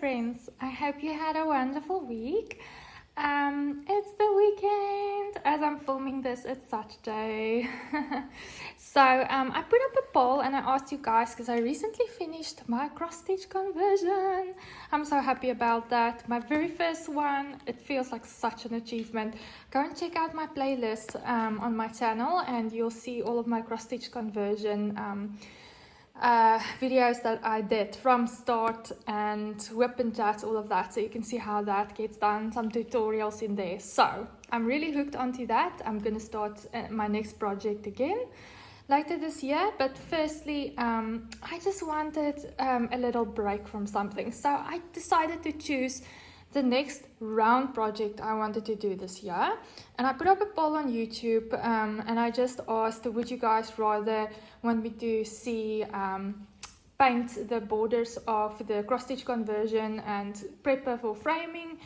friends, I hope you had a wonderful week. It's the weekend. As I'm filming this, it's Saturday. So I put up a poll and I asked you guys because I recently finished my cross stitch conversion. I'm so happy about that. My very first one. It feels like such an achievement. Go and check out my playlist on my channel and you'll see all of my cross stitch conversion videos that I did from start and WIP and chat, all of that, so you can see how that gets done, some tutorials in there. So I'm really hooked onto that. I'm going to start my next project again later this year, but firstly I just wanted a little break from something, so I decided to choose the next round project I wanted to do this year, and I put up a poll on YouTube and I just asked, would you guys rather want me to see paint the borders of the cross stitch conversion and prepare for framing,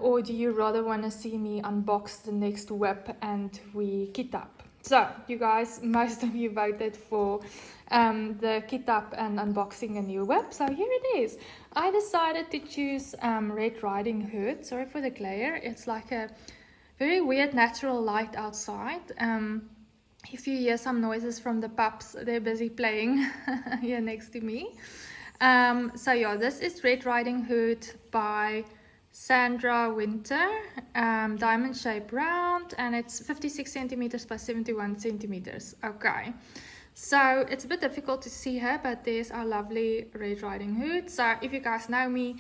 or do you rather want to see me unbox the next WIP and we kit up? So you guys, most of you voted for the kit up and unboxing a new WIP, so here it is. I decided to choose Red Riding Hood. Sorry for the glare, it's like a very weird natural light outside. If you hear some noises from the pups, they're busy playing here next to me. So yeah, this is Red Riding Hood by Sandra Winther, diamond shape round, and it's 56 centimeters by 71 centimeters. Okay, so it's a bit difficult to see her, but there's our lovely Red Riding Hood. So if you guys know me,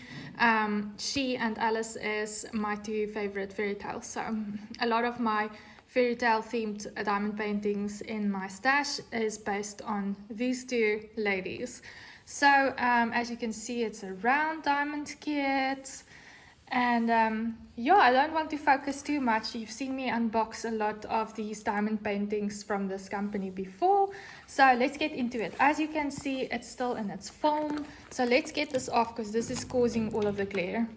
she and Alice is my two favorite fairy tales. So a lot of my fairy tale themed diamond paintings in my stash is based on these two ladies. So as you can see, it's a round diamond kit. And yeah, I don't want to focus too much. You've seen me unbox a lot of these diamond paintings from this company before. So let's get into it. As you can see, it's still in its foam. So let's get this off because this is causing all of the glare.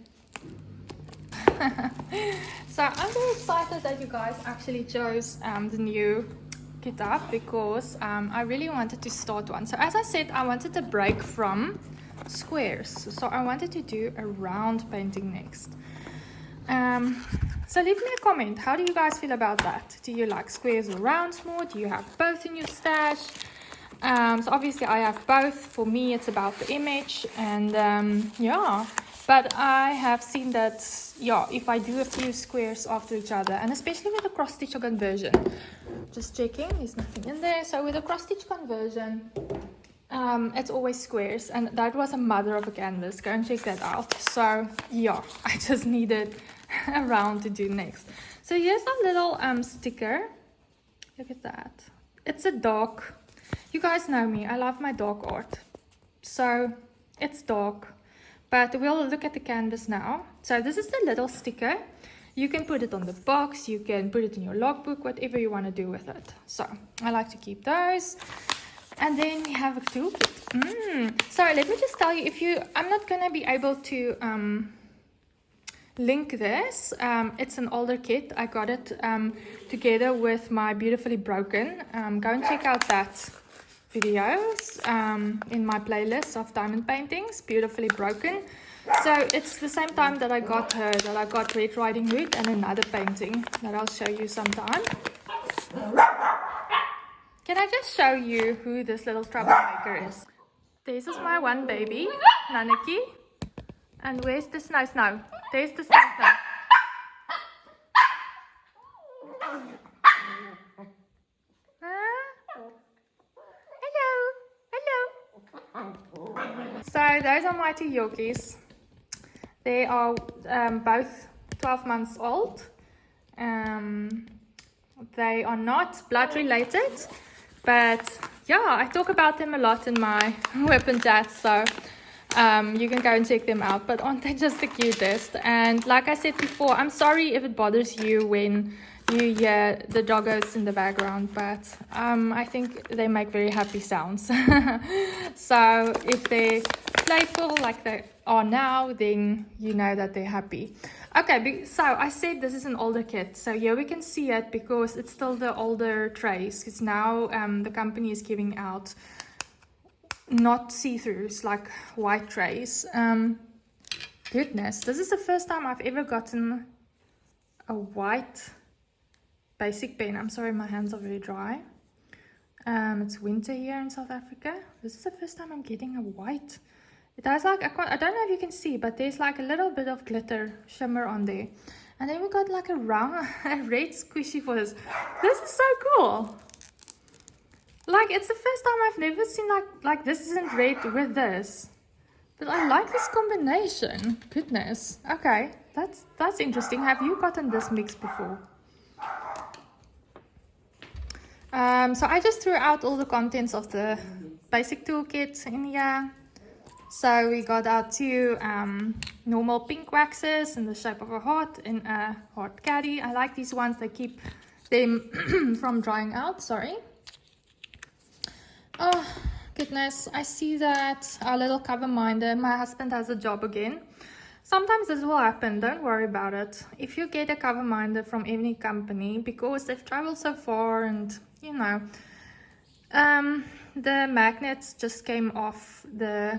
So I'm very excited that you guys actually chose the new kit up because I really wanted to start one. So as I said, I wanted a break from squares, so I wanted to do a round painting next. So leave me a comment. How do you guys feel about that? Do you like squares or rounds more? Do you have both in your stash? So obviously I have both. For me it's about the image, and yeah, but I have seen that, yeah, if I do a few squares after each other, and especially with the cross stitch conversion, just checking there's nothing in there. So with the cross stitch conversion, it's always squares, and that was a mother of a canvas. Go and check that out. So yeah, I just needed a round to do next. So here's a little sticker. Look at that. It's a dark. You guys know me, I love my dark art, so it's dark, but we'll look at the canvas now. So this is the little sticker. You can put it on the box, you can put it in your logbook, whatever you want to do with it. So I like to keep those. And then we have a toolkit. So let me just tell you, I'm not gonna be able to link this. It's an older kit. I got it together with my Beautifully Broken. Go and check out that videos in my playlist of diamond paintings, Beautifully Broken. So it's the same time that I got her, that I got Red Riding Hood and another painting that I'll show you sometime. Can I just show you who this little troublemaker is? This is my one baby, Nanaki. And where's the snow? There's the snow. Hello. So those are my two Yorkies. They are both 12 months old. They are not blood related, but yeah, I talk about them a lot in my WIP and chat, so you can go and check them out. But aren't they just the cutest? And like I said before, I'm sorry if it bothers you when you hear the doggos in the background, but I think they make very happy sounds. So if they're playful like they are now, then you know that they're happy. Okay, so I said this is an older kit, so here we can see it because it's still the older trays, because now the company is giving out not see-throughs, like white trays. goodness, this is the first time I've ever gotten a white basic pen. I'm sorry, my hands are very dry. It's winter here in South Africa. This is the first time I'm getting a white. It has like, I don't know if you can see, but there's like a little bit of glitter shimmer on there. And then we got like a red squishy for this. This is so cool. Like, it's the first time I've never seen like this isn't red with this. But I like this combination. Goodness. Okay, that's interesting. Have you gotten this mix before? So I just threw out all the contents of the basic toolkit in here. So we got our two normal pink waxes in the shape of a heart in a heart caddy. I like these ones, they keep them from drying out, sorry. Oh goodness, I see that our little cover minder, my husband has a job again. Sometimes this will happen, don't worry about it. If you get a cover minder from any company, because they've traveled so far and, you know, the magnets just came off the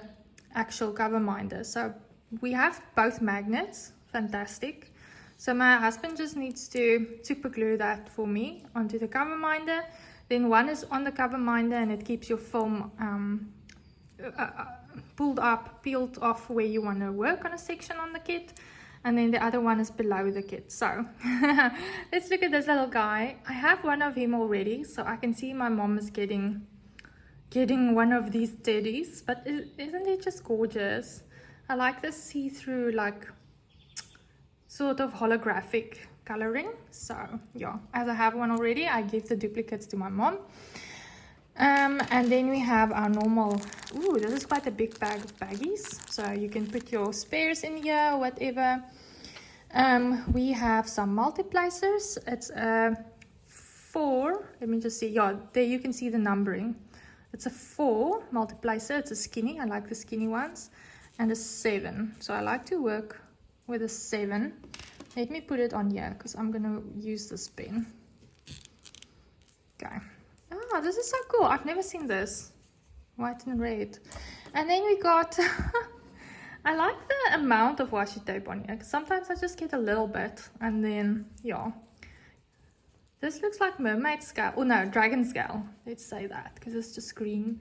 actual cover minder. So we have both magnets, fantastic. So my husband just needs to super glue that for me onto the cover minder. Then one is on the cover minder and it keeps your film peeled off where you want to work on a section on the kit, and then the other one is below the kit. So let's look at this little guy. I have one of him already, so I can see my mom is getting one of these teddies, but isn't it just gorgeous? I like this see-through, like sort of holographic coloring. So yeah, as I have one already, I give the duplicates to my mom. And then we have our normal, ooh, this is quite a big bag of baggies, so you can put your spares in here or whatever. We have some multiplacers. It's a 4, let me just see, yeah, there you can see the numbering. It's a 4 multiplacer, it's a skinny, I like the skinny ones, and a 7, so I like to work with a 7. Let me put it on here because I'm gonna use this pen. Okay. Oh, this is so cool. I've never seen this. White and red. And then we got I like the amount of washi tape on here, because sometimes I just get a little bit, and then yeah, this looks like mermaid scale, oh no, dragon scale, let's say that, because it's just green.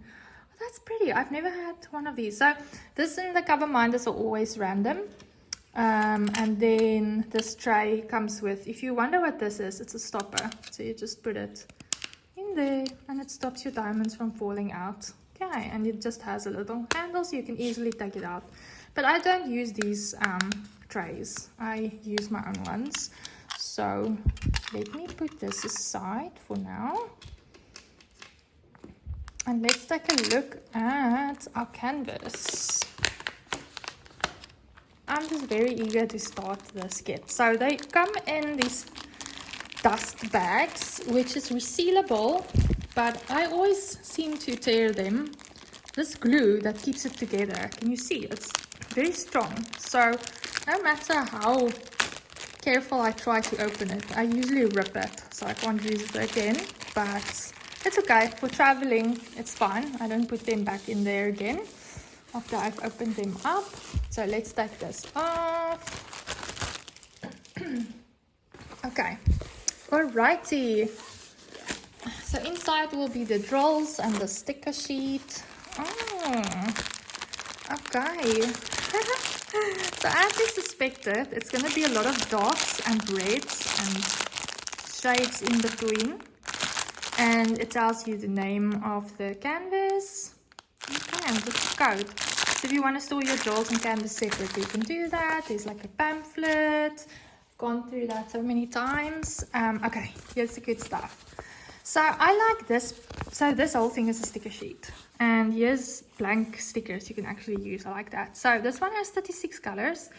Oh, that's pretty. I've never had one of these. So this and the cover minders are always random. And then this tray comes with, if you wonder what this is, it's a stopper, so you just put it in there and it stops your diamonds from falling out. Okay, and it just has a little handle so you can easily take it out. But I don't use these trays, I use my own ones. So let me put this aside for now, and let's take a look at our canvas. I'm just very eager to start this kit. So they come in these dust bags, which is resealable, but I always seem to tear them. This glue that keeps it together, can you see? It's very strong. So no matter how careful I try to open it, I usually rip it, so I can't use it again. But it's okay, for traveling it's fine. I don't put them back in there again after I've opened them up. So let's take this off. Okay, alrighty. So inside will be the drills and the sticker sheet. Oh, okay. So as you suspected, it's going to be a lot of darks and reds and shades in between. And it tells you the name of the canvas. Okay, and the code. So if you want to store your drills and canvas separately, you can do that. There's like a pamphlet. Gone through that so many times. Okay, here's the good stuff. So I like this. So this whole thing is a sticker sheet. And here's blank stickers you can actually use. I like that. So this one has 36 colors.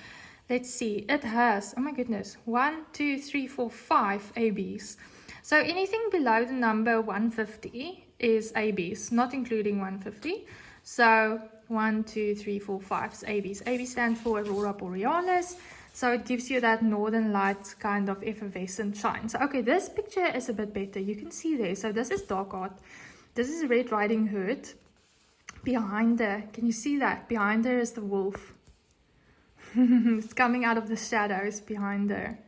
Let's see. It has, oh my goodness, 1, 2, 3, 4, 5 ABs. So anything below the number 150 is ABs, not including 150. So 1, 2, 3, 4, 5 is ABs. AB stands for Aurora Borealis. So it gives you that northern light kind of effervescent shine. So okay, this picture is a bit better. You can see there. So this is dark art. This is Red Riding Hood. Behind her, can you see that? Behind her is the wolf. It's coming out of the shadows behind there.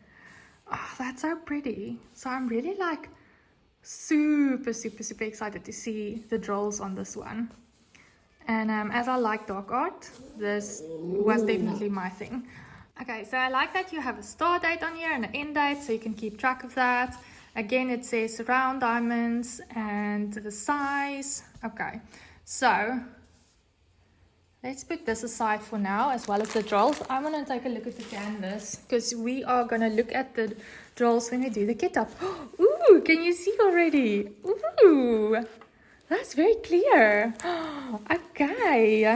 Oh, that's so pretty. So I'm really like super excited to see the drills on this one. And as I like dark art, this was definitely my thing. Okay, so I like that you have a start date on here and an end date, so you can keep track of that. Again, it says round diamonds and the size. Okay, so let's put this aside for now, as well as the drills. I want to take a look at the canvas, because we are going to look at the drills when we do the kit up. Ooh, can you see already? Ooh, that's very clear. Okay.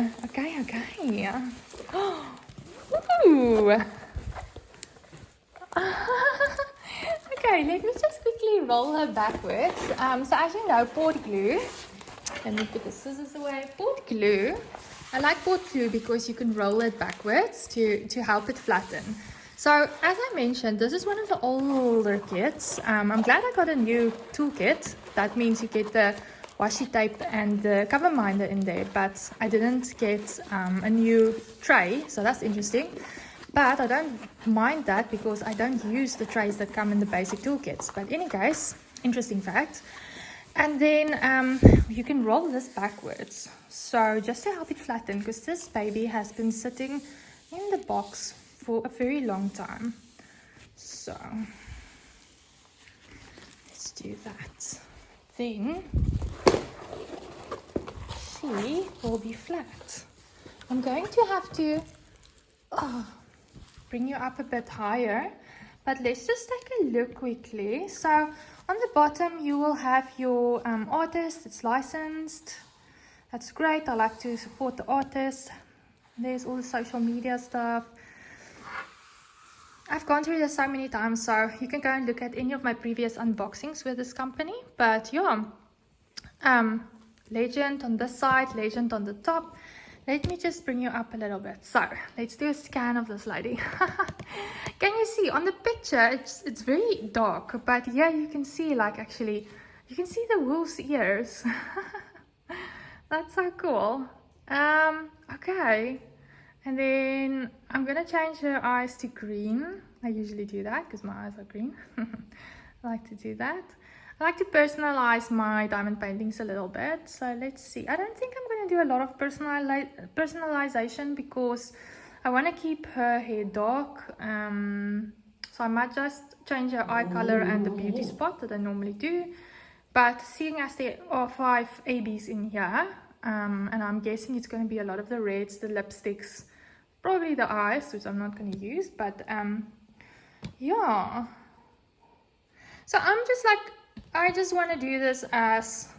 Ooh. Okay, let me just quickly roll her backwards. So as you know, port glue, let me put the scissors away. Port glue, I like port glue because you can roll it backwards to help it flatten. So as I mentioned, this is one of the older kits. I'm glad I got a new toolkit. That means you get the washi tape and the cover minder in there, but I didn't get a new tray, so that's interesting. But I don't mind that because I don't use the trays that come in the basic toolkits. But in any case, interesting fact. And then you can roll this backwards, so just to help it flatten, because this baby has been sitting in the box for a very long time. So let's do that. Then she will be flat. I'm going to have to bring you up a bit higher, but let's just take a look quickly. So on the bottom you will have your artist. It's licensed. That's great. I like to support the artists. There's all the social media stuff. I've gone through this so many times, so you can go and look at any of my previous unboxings with this company. But yeah, legend on this side, legend on the top. Let me just bring you up a little bit. So let's do a scan of this lady. Can you see on the picture? It's very dark, but yeah, you can see, like, actually you can see the wolf's ears. That's so cool. Okay, and then I'm gonna change her eyes to green. I usually do that because my eyes are green. I like to do that. I like to personalize my diamond paintings a little bit. So let's see. I don't think I'm going to do a lot of personalization because I want to keep her hair dark. So I might just change her eye color and the beauty spot that I normally do. But seeing as there are 5 ABs in here, and I'm guessing it's going to be a lot of the reds, the lipsticks, probably the eyes, which I'm not going to use. But yeah. So I'm just like, I just want to do this as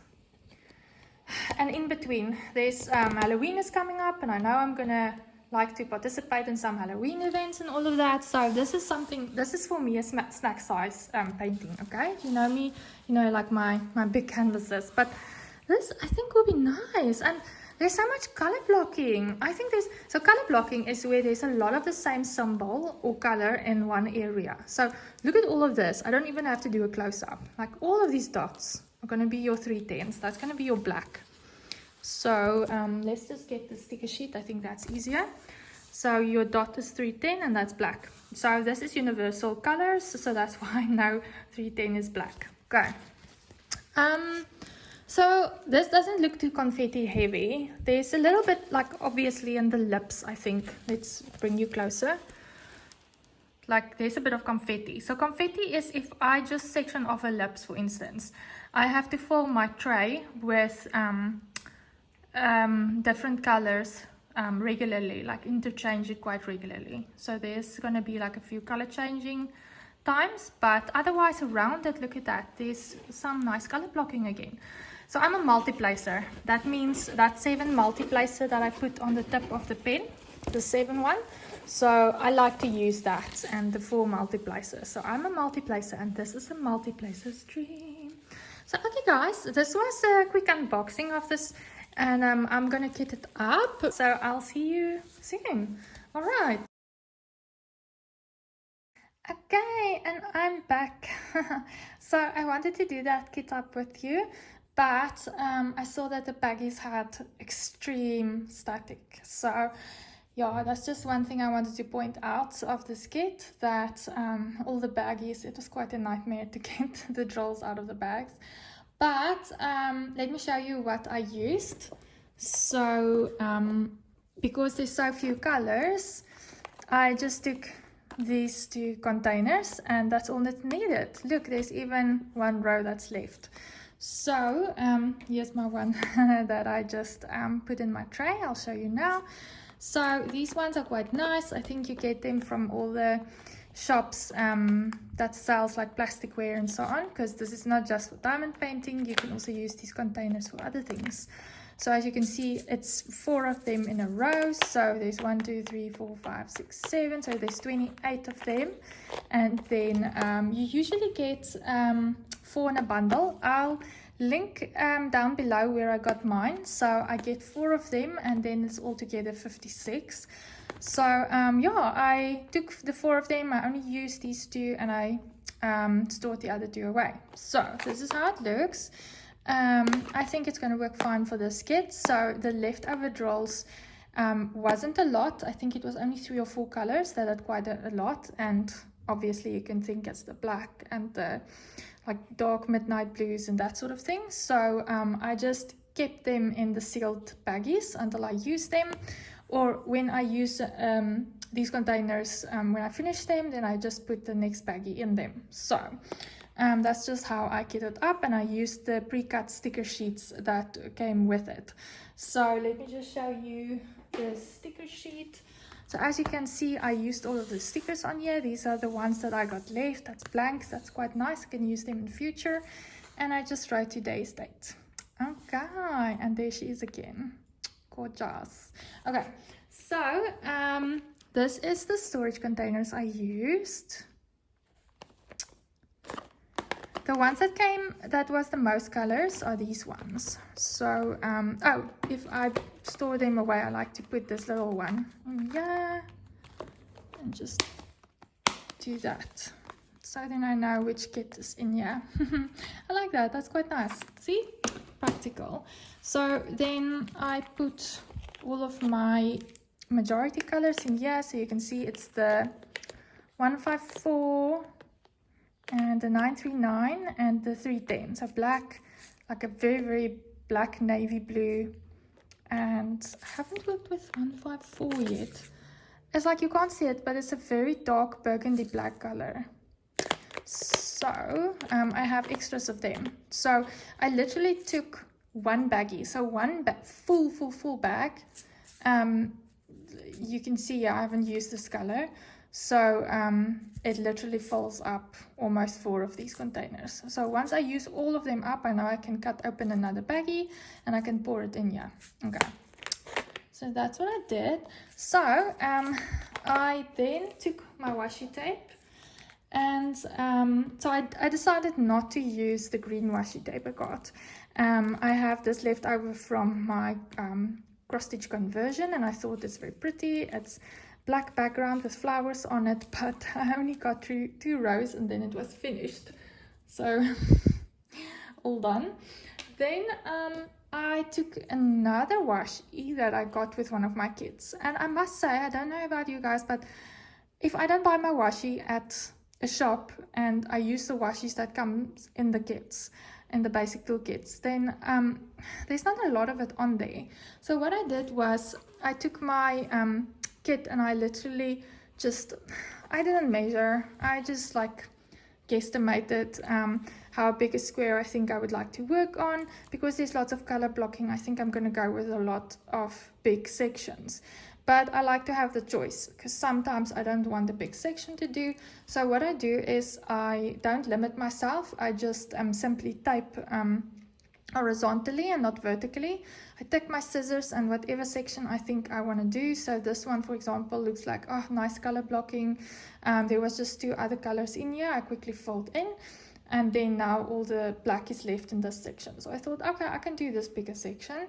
an in-between. There's Halloween is coming up, and I know I'm gonna like to participate in some Halloween events and all of that. So this is something, this is for me a snack size painting, okay? You know me, you know, like my big canvases. But this, I think, will be nice. And there's so much color blocking. I think so color blocking is where there's a lot of the same symbol or color in one area. So look at all of this. I don't even have to do a close-up. Like, all of these dots are going to be your 310s. That's going to be your black. So let's just get the sticker sheet. I think that's easier. So your dot is 310 and that's black. So this is universal colors. So that's why I know 310 is black. Okay. So this doesn't look too confetti heavy. There's a little bit, like, obviously in the lips, I think. Let's bring you closer. Like, there's a bit of confetti. So confetti is if I just section off her lips, for instance. I have to fill my tray with different colors regularly, like interchange it quite regularly. So there's going to be like a few color changing times, but otherwise around it, look at that. There's some nice color blocking again. So I'm a multiplacer. That means that 7 multiplacer that I put on the tip of the pen, the 7 one. So I like to use that, and the 4 multiplacer. So I'm a multiplacer, and this is a multiplacer stream. So okay guys, this was a quick unboxing of this, and I'm gonna kit it up. So I'll see you soon. All right. Okay, and I'm back. So I wanted to do that kit up with you, but I saw that the baggies had extreme static. So yeah, that's just one thing I wanted to point out of this kit, that all the baggies, it was quite a nightmare to get the drills out of the bags. But let me show you what I used. So because there's so few colors, I just took these 2 containers and that's all that's needed. Look, there's even one row that's left. So here's my one that I just put in my tray. I'll show you now. So these ones are quite nice. I think you get them from all the shops that sells like plasticware and so on, because this is not just for diamond painting. You can also use these containers for other things. So as you can see, it's 4 of them in a row. So there's 1, 2, 3, 4, 5, 6, 7. So there's 28 of them. And then you usually get 4 in a bundle. I'll link down below where I got mine. So I get 4 of them, and then it's altogether 56. So yeah, I took the 4 of them. I only used these 2, and I stored the other 2 away. So this is how it looks. I think it's going to work fine for this kit. So the leftover drills wasn't a lot. I think it was only 3 or 4 colors that had quite a lot, and obviously you can think it's the black and the like dark midnight blues and that sort of thing. So I just kept them in the sealed baggies until I use them, or when I use these containers, when I finish them, then I just put the next baggie in them. So that's just how I kit it up, and I used the pre-cut sticker sheets that came with it. So let me just show you the sticker sheet. So as you can see, I used all of the stickers on here. These are the ones that I got left. That's blanks. That's quite nice. I can use them in future. And I just write today's date. Okay, and there she is again. Gorgeous. Okay, so this is the storage containers I used. The ones that came, that was the most colors, are these ones. So, oh, if I store them away, I like to put this little one in here and just do that. So then I know which kit is in here. I like that, that's quite nice. See, practical. So then I put all of my majority colors in here. So you can see it's the 154, and the 939 and the 310. So black, like a very, very black navy blue. And I haven't worked with 154 yet. It's like you can't see it, but it's a very dark burgundy black color. So I have extras of them. So I literally took one baggie. So one full bag. You can see I haven't used this color. So it literally fills up almost 4 of these containers. So once I use all of them up, I know I can cut open another baggie and I can pour it in here. Okay, so that's what I did. So I then took my washi tape, and so I decided not to use the green washi tape I got. I have this left over from my cross stitch conversion, and I thought it's very pretty. It's black background with flowers on it, but I only got through 2 rows and then it was finished. So all done. Then I took another washi that I got with one of my kits, and I must say, I don't know about you guys, but if I don't buy my washi at a shop and I use the washis that comes in the kits, in the basic tool kits, then there's not a lot of it on there. So what I did was I took my kit and I literally just, I didn't measure, I just like guesstimated how big a square I think I would like to work on. Because there's lots of color blocking, I think I'm going to go with a lot of big sections, but I like to have the choice, because sometimes I don't want a big section to do. So what I do is I don't limit myself, I just simply tape horizontally and not vertically. I take my scissors and whatever section I think I want to do. So this one, for example, looks like, oh, nice color blocking. There was just 2 other colors in here. I quickly filled in. and then now all the black is left in this section. So I thought, okay, I can do this bigger section.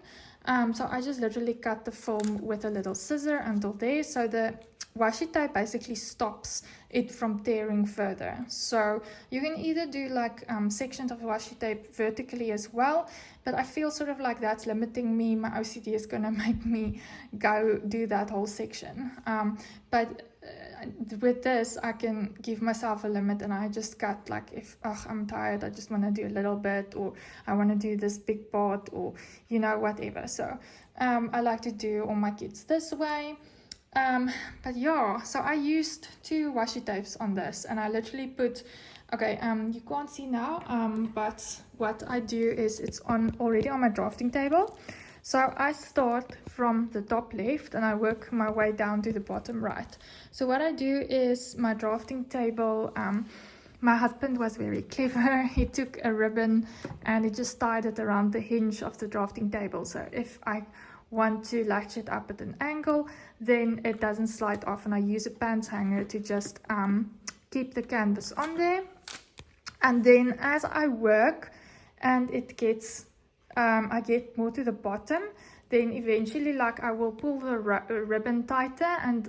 So I just literally cut the film with a little scissor until there, so the washi tape basically stops it from tearing further. So you can either do like sections of washi tape vertically as well, but I feel sort of like that's limiting me. My OCD is gonna make me go do that whole section. But with this, I can give myself a limit, and I just cut like if I'm tired, I just want to do a little bit, or I want to do this big part, or you know, whatever. So I like to do all my kits this way. But yeah, so I used 2 washi tapes on this, and I literally put, okay, you can't see now, but what I do is it's already on my drafting table. So I start from the top left and I work my way down to the bottom right. So what I do is my drafting table, my husband was very clever. He took a ribbon and he just tied it around the hinge of the drafting table. So if I want to latch it up at an angle, then it doesn't slide off, and I use a pants hanger to just keep the canvas on there. And then as I work and it gets I get more to the bottom, then eventually like I will pull the ribbon tighter and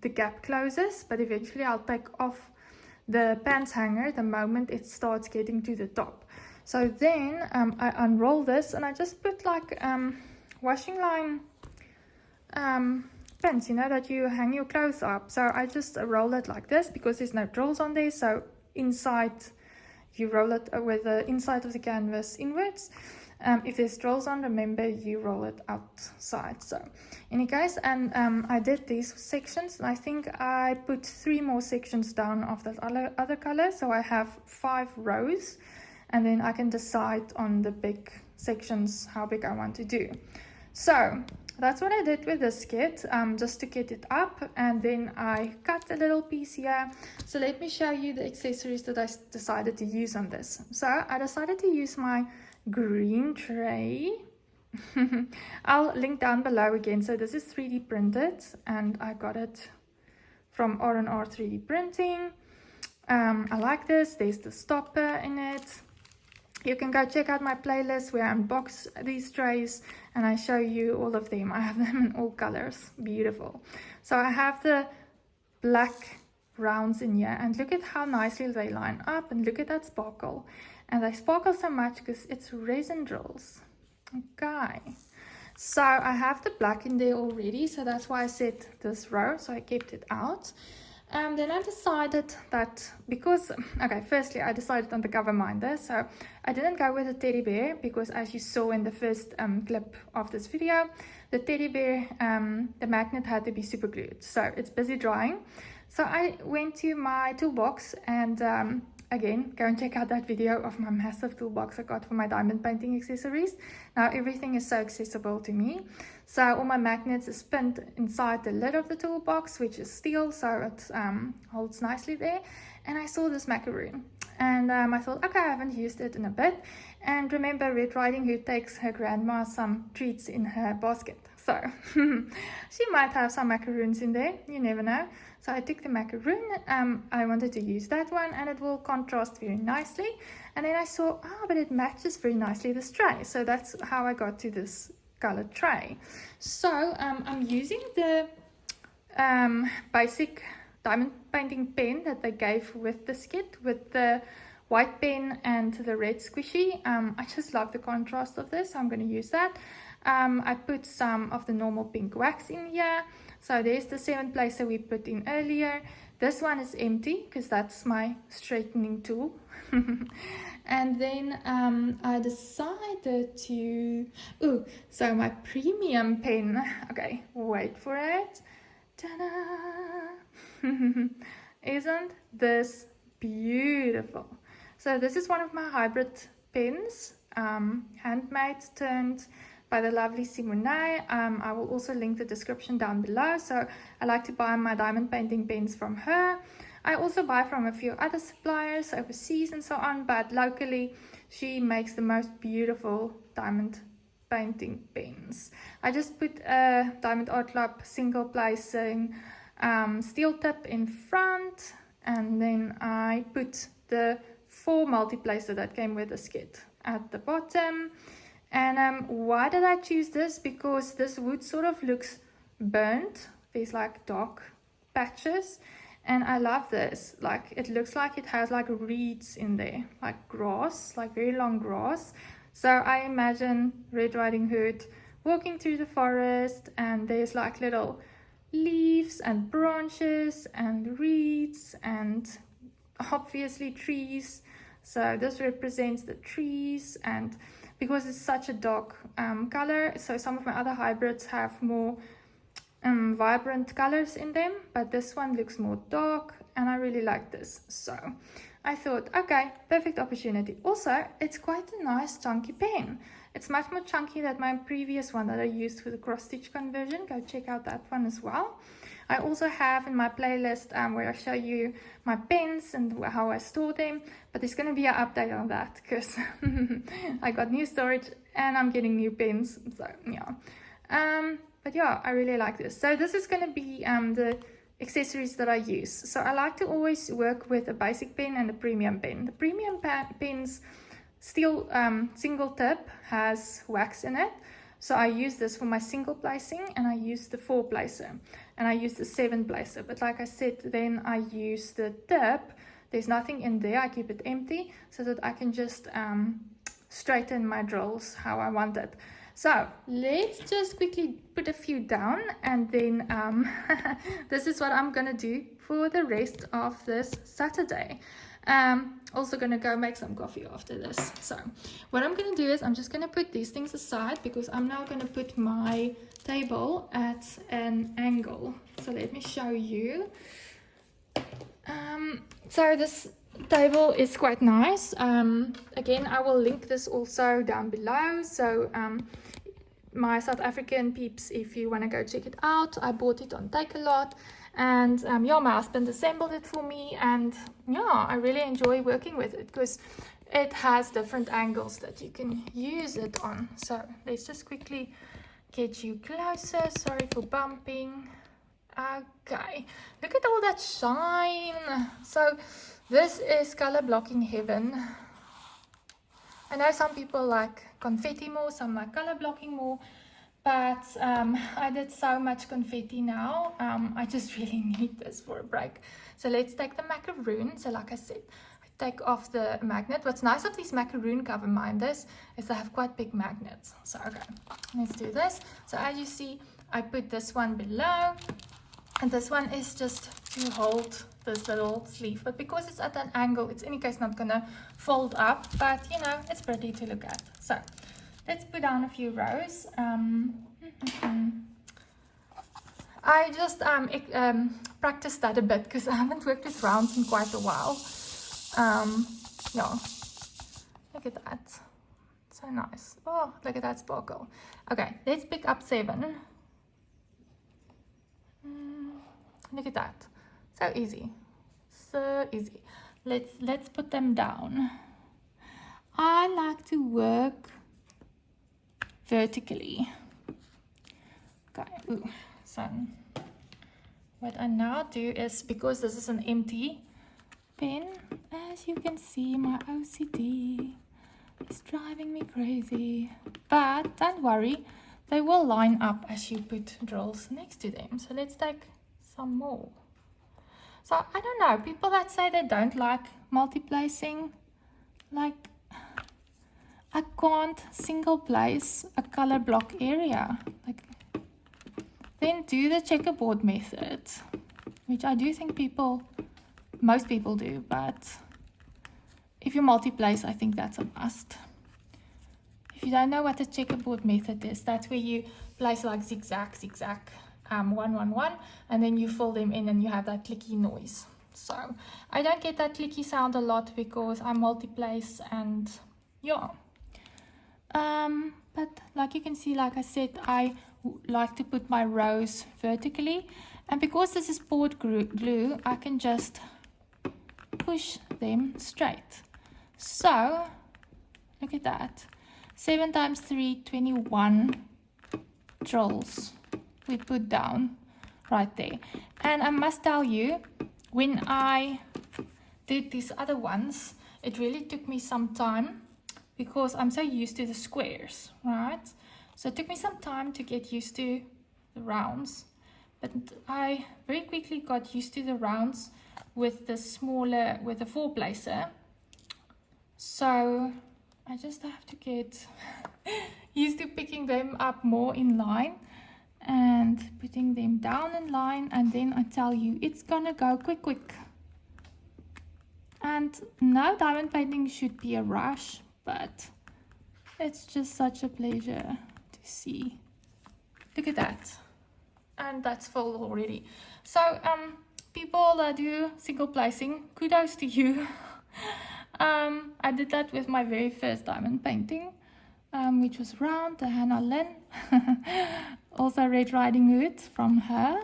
the gap closes, but eventually I'll take off the pants hanger the moment it starts getting to the top. So then I unroll this and I just put like washing line pins, you know, that you hang your clothes up. So I just roll it like this because there's no drills on there, so inside you roll it with the inside of the canvas inwards. If there's drills on, remember you roll it outside. So in any case, and I did these sections, and I think I put 3 more sections down of that other color, so I have 5 rows, and then I can decide on the big sections how big I want to do. So that's what I did with this kit, just to get it up, and then I cut a little piece here. So let me show you the accessories that I decided to use on this. So I decided to use my green tray. I'll link down below again. So this is 3D printed, and I got it from R&R 3D printing. I like this. There's the stopper in it. You can go check out my playlist where I unbox these trays and I show you all of them. I have them in all colors. Beautiful. So I have the black rounds in here, and look at how nicely they line up, and look at that sparkle. And they sparkle so much because it's resin drills. Okay, so I have the black in there already, so that's why I set this row, so I kept it out. And then I decided that because, okay, firstly I decided on the cover minder, so I didn't go with a teddy bear because, as you saw in the first clip of this video, the teddy bear, the magnet had to be super glued, so it's busy drying. So I went to my toolbox, and again, go and check out that video of my massive toolbox I got for my diamond painting accessories. Now everything is so accessible to me. So all my magnets is pinned inside the lid of the toolbox, which is steel, so it holds nicely there. And I saw this macaroon, and I thought, okay, I haven't used it in a bit. And remember, Red Riding Hood takes her grandma some treats in her basket. So she might have some macaroons in there, you never know. So I took the macaroon, I wanted to use that one, and it will contrast very nicely. And then I saw, but it matches very nicely this tray. So that's how I got to this colored tray. So I'm using the basic diamond painting pen that they gave with this kit, with the white pen and the red squishy. I just love the contrast of this, so I'm going to use that. I put some of the normal pink wax in here. So there's the 7 placer we put in earlier. This one is empty because that's my straightening tool. And then I decided to, so my premium pen, okay, wait for it. Ta-da! Isn't this beautiful? So this is one of my hybrid pens, handmade, turned by the lovely Simone. I will also link the description down below. So I like to buy my diamond painting pens from her. I also buy from a few other suppliers overseas and so on, but locally she makes the most beautiful diamond painting pens. I just put a Diamond Art Club single placing steel tip in front, and then I put the 4 multi-placer that came with this kit at the bottom. And why did I choose this? Because this wood sort of looks burnt. There's like dark patches, and I love this. Like, it looks like it has like reeds in there, like grass, like very long grass. So I imagine Red Riding Hood walking through the forest, and there's like little leaves and branches and reeds and obviously trees. So this represents the trees, and because it's such a dark color, so some of my other hybrids have more vibrant colors in them, but this one looks more dark, and I really like this. So I thought, okay, perfect opportunity. Also, it's quite a nice chunky pen. It's much more chunky than my previous one that I used for the cross stitch conversion. Go check out that one as well. I also have in my playlist where I show you my pens and how I store them, but there's going to be an update on that because I got new storage and I'm getting new pens. So yeah, but yeah, I really like this. So this is going to be the accessories that I use. So I like to always work with a basic pen and a premium pen. The premium pens still single tip has wax in it, so I use this for my single placing, and I use the 4 placer, and I use the 7 placer. But like I said, then I use the tip. There's nothing in there. I keep it empty so that I can just straighten my drills how I want it. So let's just quickly put a few down, and then this is what I'm gonna do for the rest of this Saturday. Also gonna go make some coffee after this. So what I'm gonna do is I'm just gonna put these things aside because I'm now gonna put my table at an angle. So let me show you. So this table is quite nice. Again, I will link this also down below. So my South African peeps, if you want to go check it out, I bought it on Take-A-Lot, and yeah, my husband assembled it for me, and yeah, I really enjoy working with it because it has different angles that you can use it on. So let's just quickly get you closer. Sorry for bumping. Okay, look at all that shine. So this is color blocking heaven. I know some people like confetti more, some like color blocking more, but I did so much confetti now. I just really need this for a break. So let's take the macaroon. So like I said, I take off the magnet. What's nice of these macaroon cover minders is they have quite big magnets. So okay, let's do this. So as you see, I put this one below, and this one is just to hold this little sleeve, but because it's at an angle, it's in any case not gonna fold up, but you know, it's pretty to look at. So let's put down a few rows. I just practiced that a bit because I haven't worked with rounds in quite a while. Yeah, look at that, so nice. Oh, look at that sparkle. Okay, let's pick up 7. Look at that. So easy, so easy. Let's put them down. I like to work vertically. Okay. Ooh, so what I now do is, because this is an empty pen, as you can see, my OCD is driving me crazy. But don't worry, they will line up as you put drills next to them. So let's take some more. So I don't know, people that say they don't like multi-placing, like I can't single place a color block area. Like, then do the checkerboard method, which I do think most people do, but if you multi-place, I think that's a must. If you don't know what the checkerboard method is, that's where you place like zigzag, zigzag, 1, 1, 1, and then you fill them in and you have that clicky noise. So I don't get that clicky sound a lot because I multi-place, and yeah. But like you can see, like I said, I like to put my rows vertically, and because this is poured glue, I can just push them straight. So look at that, 7 times 3, 21 drills we put down right there. And I must tell you, when I did these other ones, it really took me some time because I'm so used to the squares, right? So it took me some time to get used to the rounds, but I very quickly got used to the rounds with the smaller, with the 4-placer. So I just have to get used to picking them up more in line and putting them down in line, and then I tell you, it's gonna go quick. And no diamond painting should be a rush, but it's just such a pleasure to see. Look at that. And that's full already. So people that do single placing, kudos to you. I did that with my very first diamond painting, which was round, the Hannah Lynn. Also Red Riding Hood from her.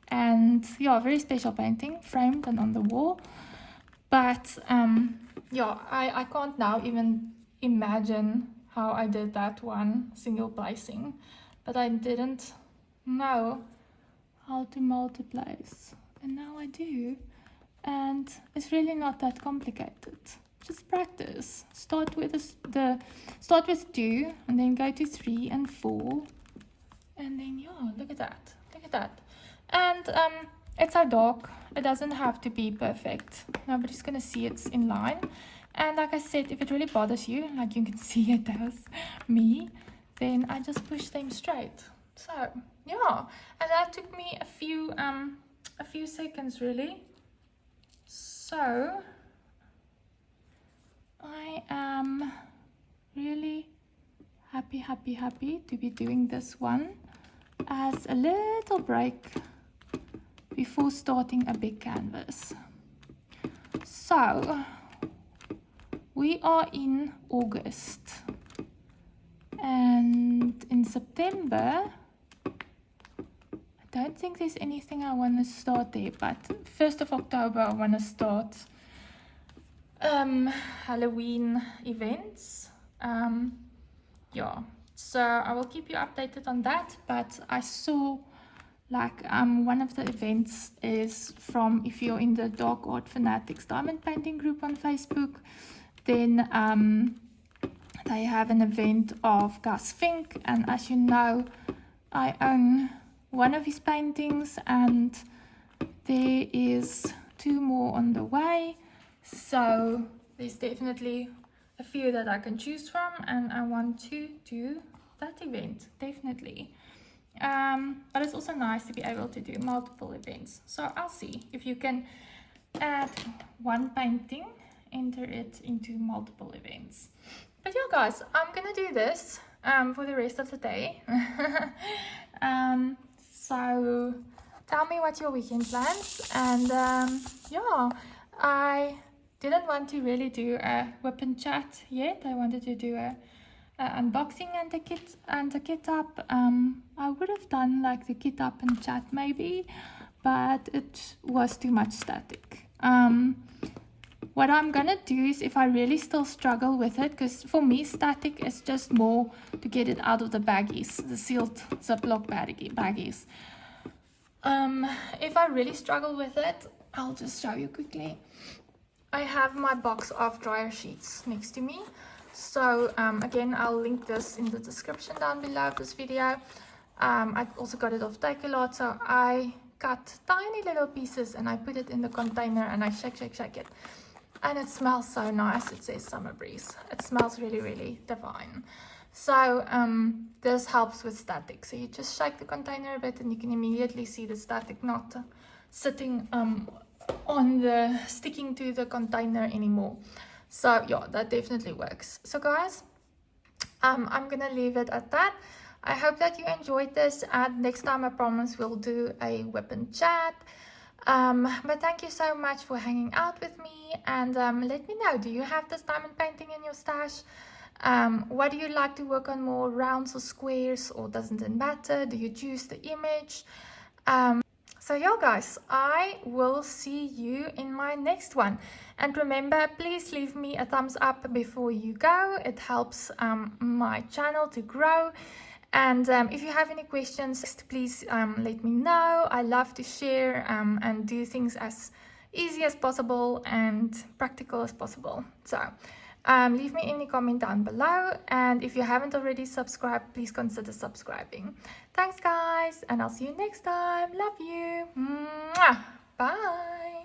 And yeah, very special painting, framed and on the wall. But yeah, I can't now even imagine how I did that one single placing, but I didn't know how to multi-place, and now I do. And it's really not that complicated. Just practice. Start with start with 2, and then go to 3 and 4, and then yeah, look at that. Look at that. And it's so dark. It doesn't have to be perfect. Nobody's gonna see it's in line. And like I said, if it really bothers you, like you can see it does me, then I just push them straight. So yeah, and that took me a few seconds really. So I am really happy to be doing this one as a little break before starting a big canvas. So we are in August, and in September I don't think there's anything I want to start there, but 1st of October I want to start Halloween events. Yeah, so I will keep you updated on that. But I saw like one of the events is from, if you're in the Dark Art Fanatics diamond painting group on Facebook, then they have an event of Gus Fink, and as you know, I own one of his paintings, and there is 2 more on the way. So there's definitely a few that I can choose from, and I want to do that event, definitely. But it's also nice to be able to do multiple events. So I'll see if you can add one painting, enter it into multiple events. But yeah guys, I'm gonna do this for the rest of the day. So tell me what your weekend plans. And yeah, I didn't want to really do a WIP and chat yet. I wanted to do a unboxing and a kit up. I would have done like the kit up and chat maybe, but it was too much static. What I'm gonna do is, if I really still struggle with it, because for me static is just more to get it out of the baggies, the sealed Ziploc baggies. If I really struggle with it, I'll just show you quickly. I have my box of dryer sheets next to me. So again, I'll link this in the description down below of this video. I also got it off Takealot, so I cut tiny little pieces and I put it in the container and I shake it. And it smells so nice. It says Summer Breeze. It smells really divine. So this helps with static. So you just shake the container a bit and you can immediately see the static not sitting sticking to the container anymore. So yeah, that definitely works. So guys, I'm gonna leave it at that. I hope that you enjoyed this, and next time I promise we'll do a WIP and chat. But thank you so much for hanging out with me, and let me know, do you have this diamond painting in your stash? What do you like to work on more, rounds or squares, or doesn't it matter? Do you choose the image? So yeah guys, I will see you in my next one. And remember, please leave me a thumbs up before you go. It helps my channel to grow. And if you have any questions, please let me know. I love to share and do things as easy as possible and practical as possible. So leave me any comment down below, and if you haven't already subscribed, please consider subscribing. Thanks guys, and I'll see you next time. Love you. Mwah. Bye.